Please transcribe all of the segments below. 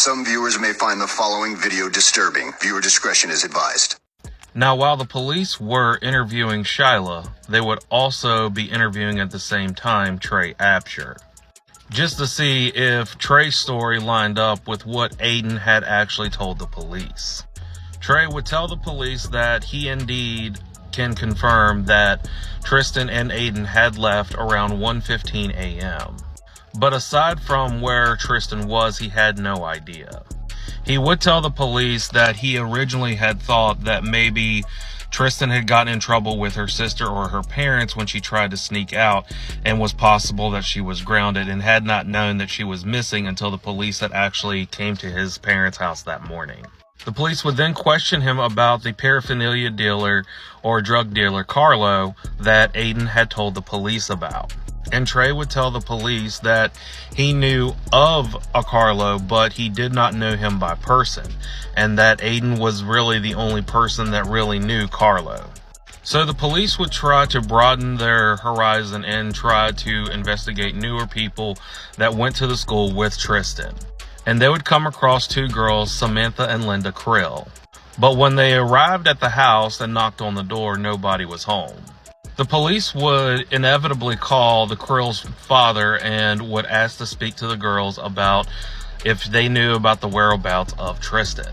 Some viewers may find the following video disturbing. Viewer discretion is advised. Now, while the police were interviewing Shyla, they would also be interviewing at the same time Trey Absher, just to see if Trey's story lined up with what Aiden had actually told the police. Trey would tell the police that he indeed can confirm that Tristyn and Aiden had left around 1:15 a.m. But aside from where Tristyn was, he had no idea. He would tell the police that he originally had thought that maybe Tristyn had gotten in trouble with her sister or her parents when she tried to sneak out, and was possible that she was grounded, and had not known that she was missing until the police had actually came to his parents' house that morning. The police would then question him about the paraphernalia dealer or drug dealer Carlo that Aiden had told the police about. And Trey would tell the police that he knew of a Carlo, but he did not know him by person, and that Aiden was really the only person that really knew Carlo. So the police would try to broaden their horizon and try to investigate newer people that went to the school with Tristyn. And they would come across two girls, Samantha and Linda Krill. But when they arrived at the house and knocked on the door, nobody was home. The police would inevitably call the Krill's father and would ask to speak to the girls about if they knew about the whereabouts of Tristyn.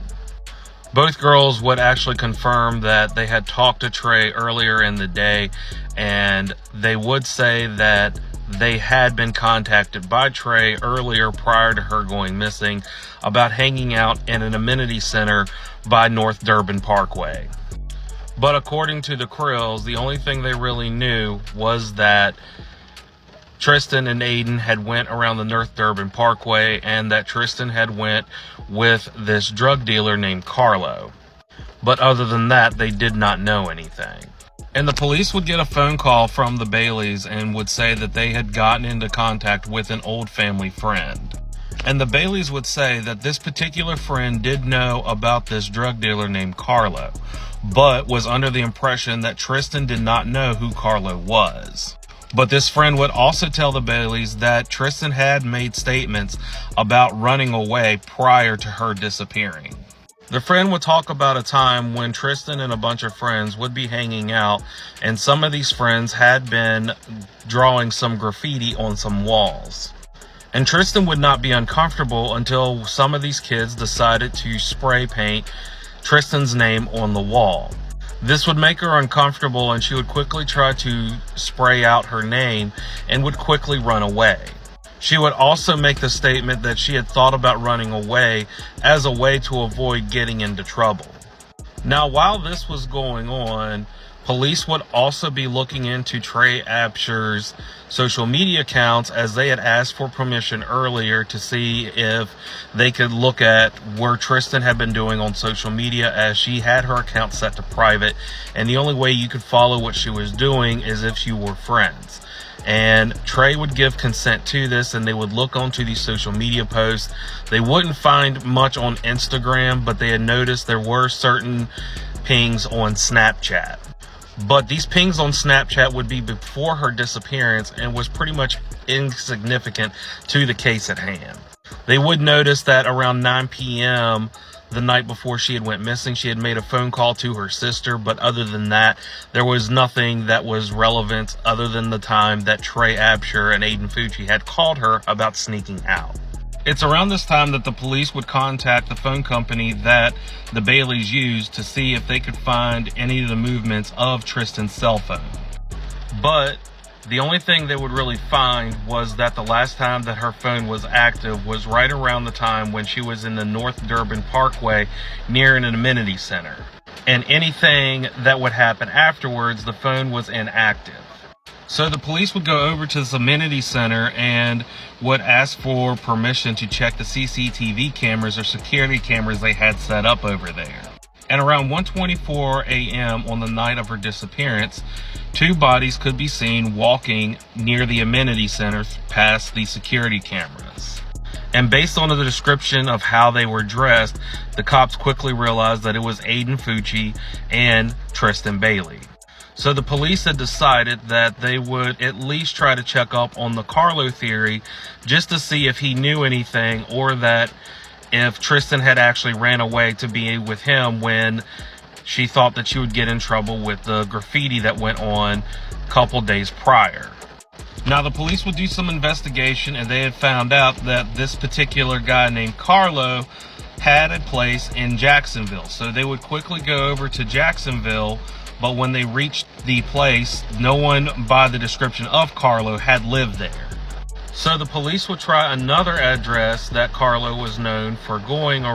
Both girls would actually confirm that they had talked to Trey earlier in the day, and they would say that they had been contacted by Trey earlier prior to her going missing about hanging out in an amenity center by North Durban Parkway. But according to the Krills, the only thing they really knew was that Tristyn and Aiden had went around the North Durban Parkway, and that Tristyn had went with this drug dealer named Carlo. But other than that, they did not know anything. And the police would get a phone call from the Baileys and would say that they had gotten into contact with an old family friend. And the Baileys would say that this particular friend did know about this drug dealer named Carlo, but was under the impression that Tristyn did not know who Carlo was. But this friend would also tell the Baileys that Tristyn had made statements about running away prior to her disappearing. The friend would talk about a time when Tristyn and a bunch of friends would be hanging out, and some of these friends had been drawing some graffiti on some walls. And Tristyn would not be uncomfortable until some of these kids decided to spray paint Tristyn's name on the wall. This would make her uncomfortable, and she would quickly try to spray out her name and would quickly run away. She would also make the statement that she had thought about running away as a way to avoid getting into trouble. Now, while this was going on, police would also be looking into Trey Absher's social media accounts, as they had asked for permission earlier to see if they could look at where Tristyn had been doing on social media, as she had her account set to private, and the only way you could follow what she was doing is if you were friends. And Trey would give consent to this, and they would look onto these social media posts. They wouldn't find much on Instagram, but they had noticed there were certain pings on Snapchat. But these pings on Snapchat would be before her disappearance and was pretty much insignificant to the case at hand. They would notice that around 9 p.m. the night before she had went missing, she had made a phone call to her sister, but other than that, there was nothing that was relevant other than the time that Trey Absher and Aiden Fucci had called her about sneaking out. It's around this time that the police would contact the phone company that the Baileys used to see if they could find any of the movements of Tristyn's cell phone. But the only thing they would really find was that the last time that her phone was active was right around the time when she was in the North Durban Parkway near an amenity center. And anything that would happen afterwards, the phone was inactive. So the police would go over to this amenity center and would ask for permission to check the CCTV cameras or security cameras they had set up over there. And around 1:24 a.m. on the night of her disappearance, two bodies could be seen walking near the amenity center past the security cameras. And based on the description of how they were dressed, the cops quickly realized that it was Aiden Fucci and Tristyn Bailey. So the police had decided that they would at least try to check up on the Carlo theory just to see if he knew anything, or that if Tristyn had actually ran away to be with him when she thought that she would get in trouble with the graffiti that went on a couple days prior. Now, the police would do some investigation, and they had found out that this particular guy named Carlo had a place in Jacksonville. So they would quickly go over to Jacksonville, but when they reached the place, no one by the description of Carlo had lived there. So the police would try another address that Carlo was known for going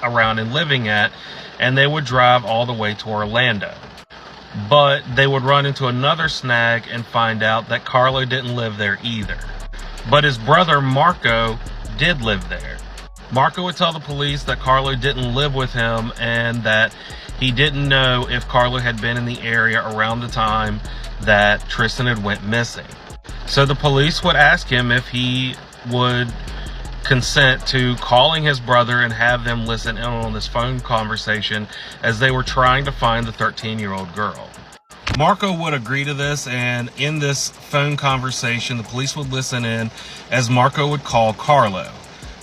around and living at, and they would drive all the way to Orlando. But they would run into another snag and find out that Carlo didn't live there either. But his brother Marco did live there. Marco would tell the police that Carlo didn't live with him and that he didn't know if Carlo had been in the area around the time that Tristyn had went missing. So the police would ask him if he would consent to calling his brother and have them listen in on this phone conversation as they were trying to find the 13-year-old girl. Marco would agree to this, and in this phone conversation, the police would listen in as Marco would call Carlo.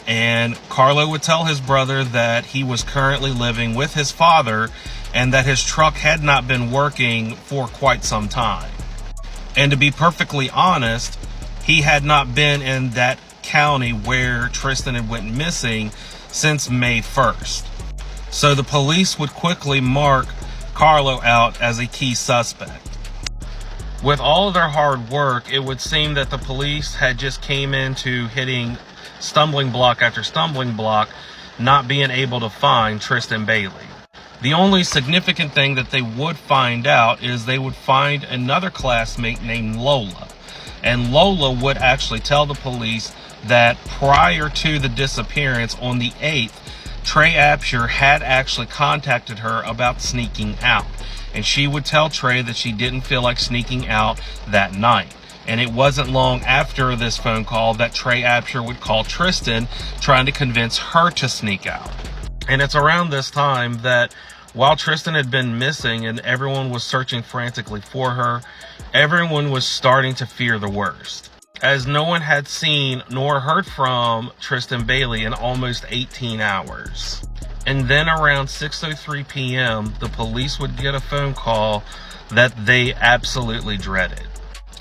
And Carlo would tell his brother that he was currently living with his father and that his truck had not been working for quite some time. And to be perfectly honest, he had not been in that county where Tristyn had went missing since May 1st. So the police would quickly mark Carlo out as a key suspect. With all of their hard work, it would seem that the police had just came into hitting stumbling block after stumbling block, not being able to find Tristyn Bailey. The only significant thing that they would find out is they would find another classmate named Lola. And Lola would actually tell the police that prior to the disappearance on the 8th, Trey Apsher had actually contacted her about sneaking out. And she would tell Trey that she didn't feel like sneaking out that night. And it wasn't long after this phone call that Trey Apsher would call Tristyn, trying to convince her to sneak out. And it's around this time that while Tristyn had been missing and everyone was searching frantically for her, everyone was starting to fear the worst, as no one had seen nor heard from Tristyn Bailey in almost 18 hours. And then around 6:03 p.m., the police would get a phone call that they absolutely dreaded.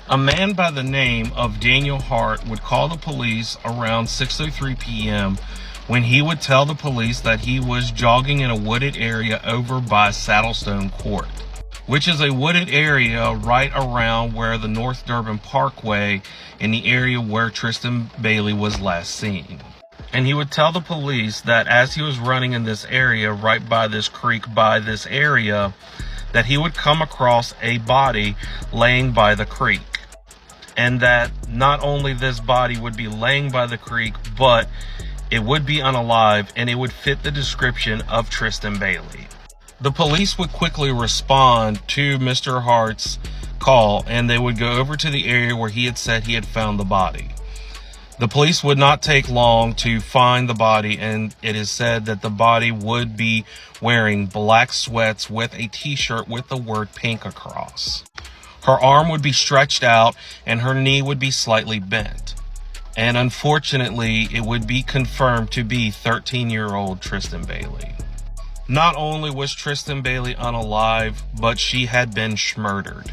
A man by the name of Daniel Hart would call the police around 6:03 p.m. when he would tell the police that he was jogging in a wooded area over by Saddlestone Court, which is a wooded area right around where the North Durban Parkway, in the area where Tristyn Bailey was last seen. And he would tell the police that as he was running in this area, right by this creek by this area, that he would come across a body laying by the creek. And that not only this body would be laying by the creek, but it would be unalive and it would fit the description of Tristyn Bailey. The police would quickly respond to Mr. Hart's call, and they would go over to the area where he had said he had found the body. The police would not take long to find the body, and it is said that the body would be wearing black sweats with a t-shirt with the word pink across. Her arm would be stretched out and her knee would be slightly bent. And unfortunately, it would be confirmed to be 13-year-old Tristyn Bailey. Not only was Tristyn Bailey unalive, but she had been schmurdered.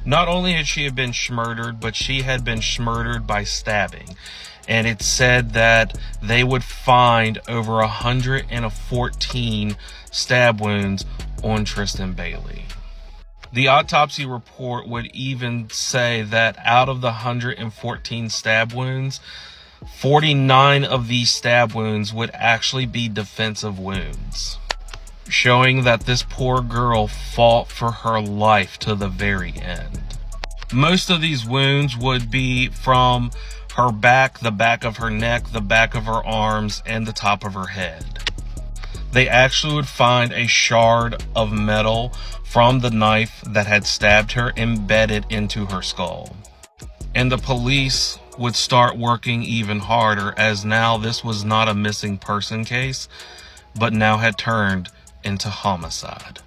Not only had she been schmurdered, but she had been schmurdered by stabbing. And it said that they would find over 114 stab wounds on Tristyn Bailey. The autopsy report would even say that out of the 114 stab wounds, 49 of these stab wounds would actually be defensive wounds, showing that this poor girl fought for her life to the very end. Most of these wounds would be from her back, the back of her neck, the back of her arms, and the top of her head. They actually would find a shard of metal from the knife that had stabbed her embedded into her skull. And the police would start working even harder, as now this was not a missing person case, but now had turned into homicide.